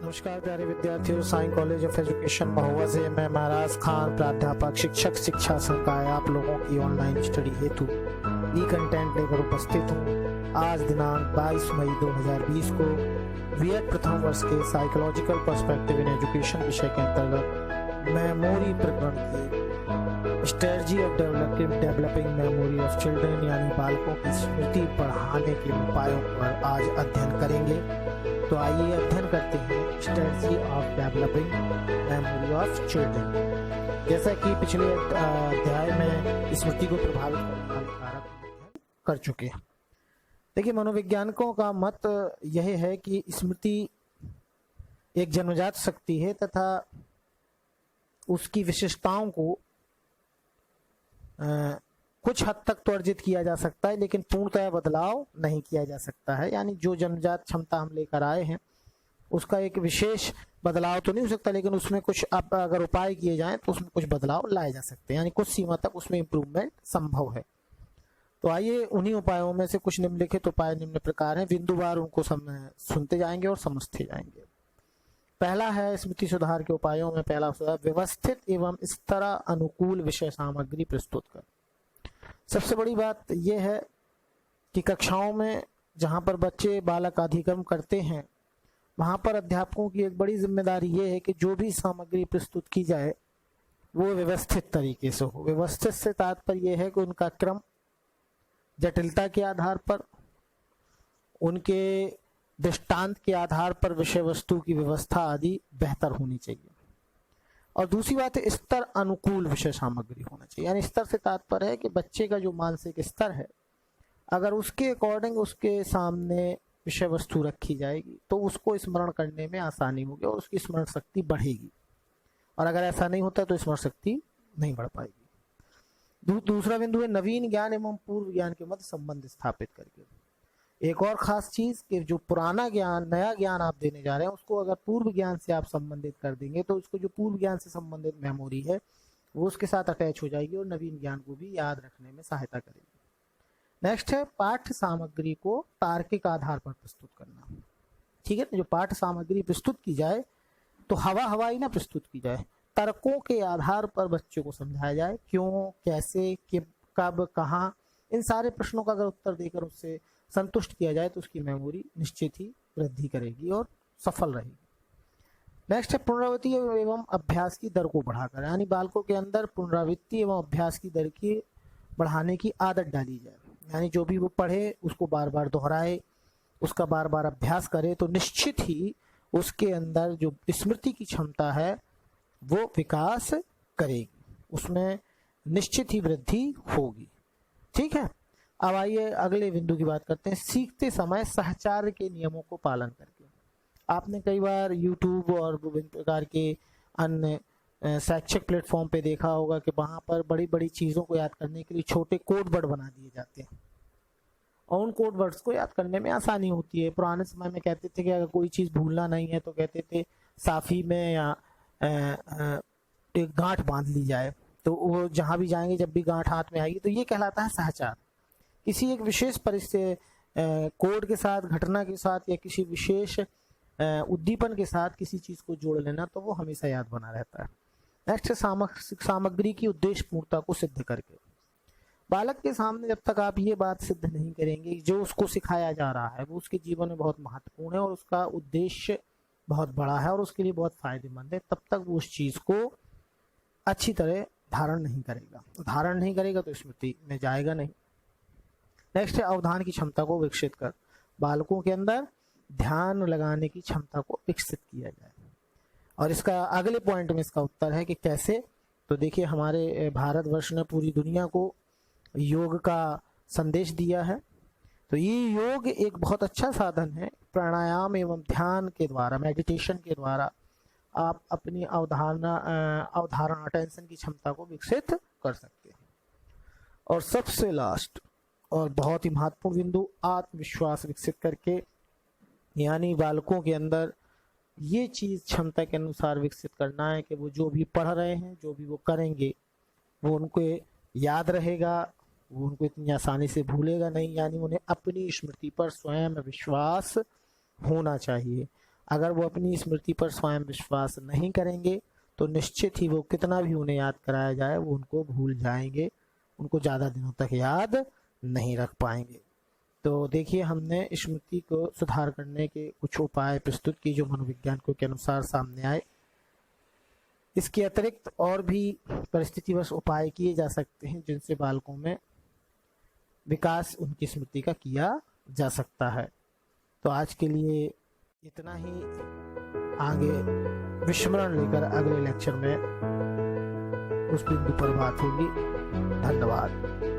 नमस्कार प्यारे विद्यार्थियों, साई कॉलेज ऑफ एजुकेशन महुआ से मैं महाराज खान, प्राध्यापक शिक्षक शिक्षा संकाय आप लोगों की ऑनलाइन स्टडी हेतु ई कंटेंट लेकर उपस्थित हूँ। आज दिनांक 22 मई 2020 को बीएड प्रथम वर्ष के साइकोलॉजिकल पर्सपेक्टिव इन एजुकेशन विषय के अंतर्गत मेमोरी प्रकरण की strategy of developing memory of children यानी बालकों की स्मृति बढ़ाने के उपायों पर आज अध्ययन करेंगे। तो आइए अध्ययन करते हैं strategy of developing memory of children. जैसा कि पिछले अध्याय में स्मृति को प्रभावित करने वाले कारक अध्ययन कर चुके हैं। देखिए, मनोवैज्ञानिकों का मत यह है कि स्मृति एक जन्मजात शक्ति है तथा उसकी विशेषताओं को कुछ हद तक तो अर्जित किया जा सकता है, लेकिन पूर्णतः बदलाव नहीं किया जा सकता है। यानी जो जन्मजात क्षमता हम लेकर आए हैं उसका एक विशेष बदलाव तो नहीं हो सकता, लेकिन उसमें कुछ अगर उपाय किए जाएं तो उसमें कुछ बदलाव लाए जा सकते हैं, यानी कुछ सीमा तक उसमें इम्प्रूवमेंट संभव है। तो आइए उन्हीं उपायों में से कुछ निम्नलिखित उपाय निम्न प्रकार हैं, बिंदुवार उनको सुनते जाएंगे और समझते जाएंगे। पहला है स्मृति सुधार के उपायों में पहला सुधार व्यवस्थित एवं स्तर अनुकूल विषय सामग्री प्रस्तुत कर। सबसे बड़ी बात यह है कि कक्षाओं में जहां पर बच्चे बालक अधिगम करते हैं वहां पर अध्यापकों की एक बड़ी जिम्मेदारी ये है कि जो भी सामग्री प्रस्तुत की जाए वो व्यवस्थित तरीके से हो। व्यवस्थित से तात्पर्य यह है कि उनका क्रम, जटिलता के आधार पर, उनके दृष्टांत के आधार पर विषय वस्तु की व्यवस्था आदि बेहतर होनी चाहिए। और दूसरी बात है स्तर अनुकूल विषय सामग्री होना चाहिए। यानी स्तर से तात्पर्य है कि बच्चे का जो मानसिक स्तर है, अगर उसके अकॉर्डिंग उसके सामने विषय वस्तु रखी जाएगी तो उसको स्मरण करने में आसानी होगी और उसकी स्मरण शक्ति बढ़ेगी। और अगर ऐसा नहीं होता तो स्मरण शक्ति नहीं बढ़ पाएगी। दूसरा बिंदु है नवीन ज्ञान एवं पूर्व ज्ञान के मध्य संबंध स्थापित करके। एक और खास चीज कि जो पुराना ज्ञान, नया ज्ञान आप देने जा रहे हैं उसको अगर पूर्व ज्ञान से आप संबंधित कर देंगे तो उसको जो पूर्व ज्ञान से संबंधित मेमोरी है वो उसके साथ अटैच हो जाएगी और नवीन ज्ञान को भी याद रखने में सहायता करेगी। नेक्स्ट है पाठ्य सामग्री को तार्किक आधार पर प्रस्तुत करना। ठीक है, जो पाठ्य सामग्री प्रस्तुत की जाए तो हवाई ना प्रस्तुत की जाए, तर्कों के आधार पर बच्चे को समझाया जाए। क्यों, कैसे, कब, कहाँ, इन सारे प्रश्नों का अगर उत्तर देकर उससे संतुष्ट किया जाए तो उसकी मेमोरी निश्चित ही वृद्धि करेगी और सफल रहेगी। नेक्स्ट है पुनरावृत्ति एवं अभ्यास की दर को बढ़ाकर। यानी बालकों के अंदर पुनरावृत्ति एवं अभ्यास की दर की बढ़ाने की आदत डाली जाए। यानी जो भी वो पढ़े उसको बार बार दोहराए, उसका बार बार अभ्यास करे तो निश्चित ही उसके अंदर जो स्मृति की क्षमता है वो विकास करेगी, उसमें निश्चित ही वृद्धि होगी। ठीक है, अब आइए अगले बिंदु की बात करते हैं, सीखते समय सहचार्य के नियमों को पालन करके। आपने कई बार YouTube और विभिन्न प्रकार के अन्य शैक्षिक प्लेटफॉर्म पे देखा होगा कि वहां पर बड़ी बड़ी चीज़ों को याद करने के लिए छोटे कोड वर्ड बना दिए जाते हैं और उन कोड वर्ड्स को याद करने में आसानी होती है। पुराने समय में कहते थे कि अगर कोई चीज़ भूलना नहीं है तो कहते थे साफी में या एक गांठ बांध ली जाए, तो वो जहाँ भी जाएंगे जब भी गांठ हाथ में आएगी तो ये कहलाता है सहचार। किसी एक विशेष परिस्थिति, कोड के साथ, घटना के साथ या किसी विशेष उद्दीपन के साथ किसी चीज को जोड़ लेना तो वो हमेशा याद बना रहता है। नेक्स्ट सामग्री की उद्देश्य पूर्णता को सिद्ध करके। बालक के सामने जब तक आप ये बात सिद्ध नहीं करेंगे जो उसको सिखाया जा रहा है वो उसके जीवन में बहुत महत्वपूर्ण है और उसका उद्देश्य बहुत बड़ा है और उसके लिए बहुत फायदेमंद है, तब तक वो उस चीज को अच्छी तरह धारण नहीं करेगा तो स्मृति में जाएगा नहीं। नेक्स्ट है अवधान की क्षमता को विकसित कर। बालकों के अंदर ध्यान लगाने की क्षमता को विकसित किया जाए। और इसका अगले पॉइंट में इसका उत्तर है कि कैसे। तो देखिए, हमारे भारतवर्ष ने पूरी दुनिया को योग का संदेश दिया है, तो ये योग एक बहुत अच्छा साधन है। प्राणायाम एवं ध्यान के द्वारा, मेडिटेशन के द्वारा आप अपनी अवधारणा अटेंशन की क्षमता को विकसित कर सकते हैं। और सबसे लास्ट और बहुत ही महत्वपूर्ण बिंदु, आत्मविश्वास विकसित करके। यानी बालकों के अंदर ये चीज क्षमता के अनुसार विकसित करना है कि वो जो भी पढ़ रहे हैं, जो भी वो करेंगे वो उनको याद रहेगा, वो उनको इतनी आसानी से भूलेगा नहीं। यानी उन्हें अपनी स्मृति पर स्वयं विश्वास होना चाहिए। अगर वो अपनी स्मृति पर स्वयं विश्वास नहीं करेंगे तो निश्चित ही वो कितना भी उन्हें याद कराया जाए वो उनको भूल जाएंगे, उनको ज़्यादा दिनों तक याद नहीं रख पाएंगे। तो देखिए, हमने स्मृति को सुधार करने के कुछ उपाय प्रस्तुत किए जो मनोवैज्ञानिकों के अनुसार सामने आए। इसके अतिरिक्त और भी परिस्थितिवश उपाय किए जा सकते हैं जिनसे बालकों में विकास उनकी स्मृति का किया जा सकता है। तो आज के लिए इतना ही। आगे विस्मरण लेकर अगले लेक्चर में उस बिंदु पर बात होगी। धन्यवाद।